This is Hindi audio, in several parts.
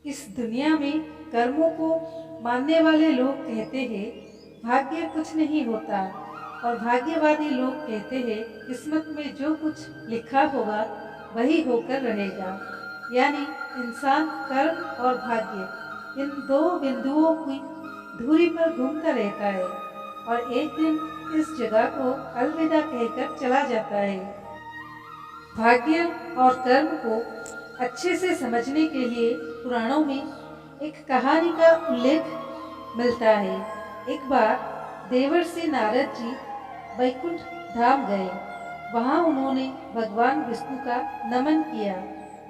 इस दुनिया में कर्मों को मानने वाले लोग कहते हैं भाग्य कुछ नहीं होता, और भाग्यवादी लोग कहते हैं किस्मत में जो कुछ लिखा होगा वही होकर रहेगा। यानी इंसान कर्म और भाग्य इन दो बिंदुओं की धुरी पर घूमता रहता है और एक दिन इस जगह को अलविदा कहकर चला जाता है। भाग्य और कर्म को अच्छे से समझने के लिए पुराणों में एक कहानी का उल्लेख मिलता है। एक बार देवर्षि नारद जी वैकुंठ धाम गए। वहां उन्होंने भगवान विष्णु का नमन किया।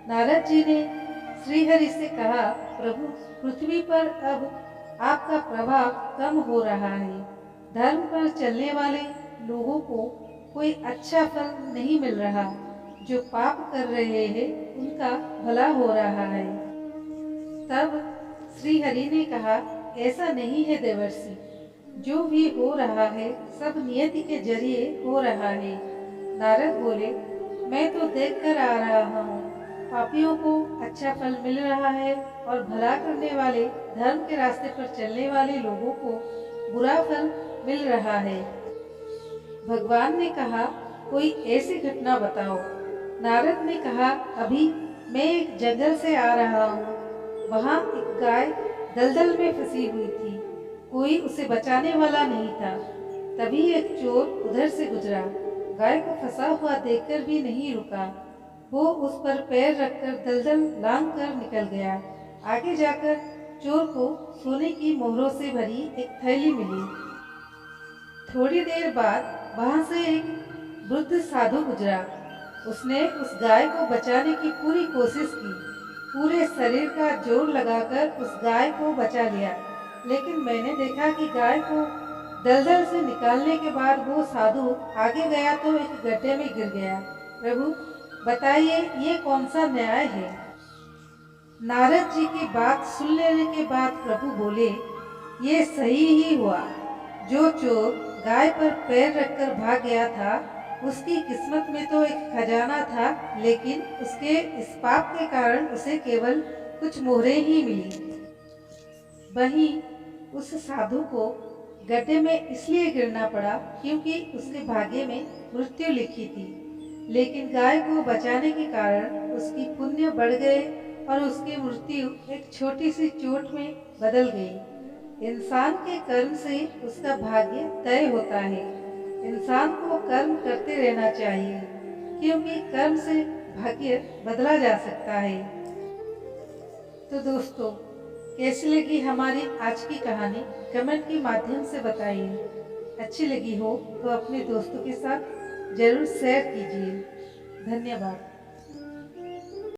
नारद जी ने श्रीहरि से कहा, प्रभु, पृथ्वी पर अब आपका प्रभाव कम हो रहा है। धर्म पर चलने वाले लोगों को कोई अच्छा फल नहीं मिल रहा। जो पाप कर रहे हैं उनका भला हो रहा है। तब श्री हरि ने कहा, ऐसा नहीं है देवर्षि, जो भी हो रहा है सब नियति के जरिए हो रहा है। नारद बोले, मैं तो देख कर आ रहा हूँ, पापियों को अच्छा फल मिल रहा है और भला करने वाले धर्म के रास्ते पर चलने वाले लोगों को बुरा फल मिल रहा है। भगवान ने कहा, कोई ऐसी घटना बताओ। नारद ने कहा, अभी मैं एक जंगल से आ रहा हूँ। वहाँ एक गाय दलदल में फंसी हुई थी। कोई उसे बचाने वाला नहीं था। तभी एक चोर उधर से गुजरा। गाय को फंसा हुआ देखकर भी नहीं रुका। वो उस पर पैर रखकर दलदल लांघ कर निकल गया। आगे जाकर चोर को सोने की मोहरों से भरी एक थैली मिली। थोड़ी देर बाद वहां से एक वृद्ध साधु गुजरा। उसने उस गाय को बचाने की पूरी कोशिश की। पूरे शरीर का जोर लगाकर उस गाय को बचा लिया, लेकिन मैंने देखा कि गाय को दलदल से निकालने के बाद वो साधु आगे गया तो एक गड्ढे में गिर गया। प्रभु, बताइए ये कौन सा न्याय है? नारद जी की बात सुन लेने के बाद प्रभु बोले, ये सही ही हुआ। जो चोर गाय पर पैर रखकर भाग गया था, उसकी किस्मत में तो एक खजाना था, लेकिन उसके इस पाप के कारण उसे केवल कुछ मोहरें ही मिली। वहीं उस साधु को गड्ढे में इसलिए गिरना पड़ा क्योंकि उसके भाग्य में मृत्यु लिखी थी, लेकिन गाय को बचाने के कारण उसकी पुण्य बढ़ गए और उसकी मृत्यु एक छोटी सी चोट में बदल गई। इंसान के कर्म से उसका भाग्य तय होता है। इंसान को कर्म करते रहना चाहिए, क्योंकि कर्म से भाग्य बदला जा सकता है। तो दोस्तों, कैसी लगी हमारी आज की कहानी कमेंट के माध्यम से बताइए। अच्छी लगी हो तो अपने दोस्तों के साथ जरूर शेयर कीजिए। धन्यवाद।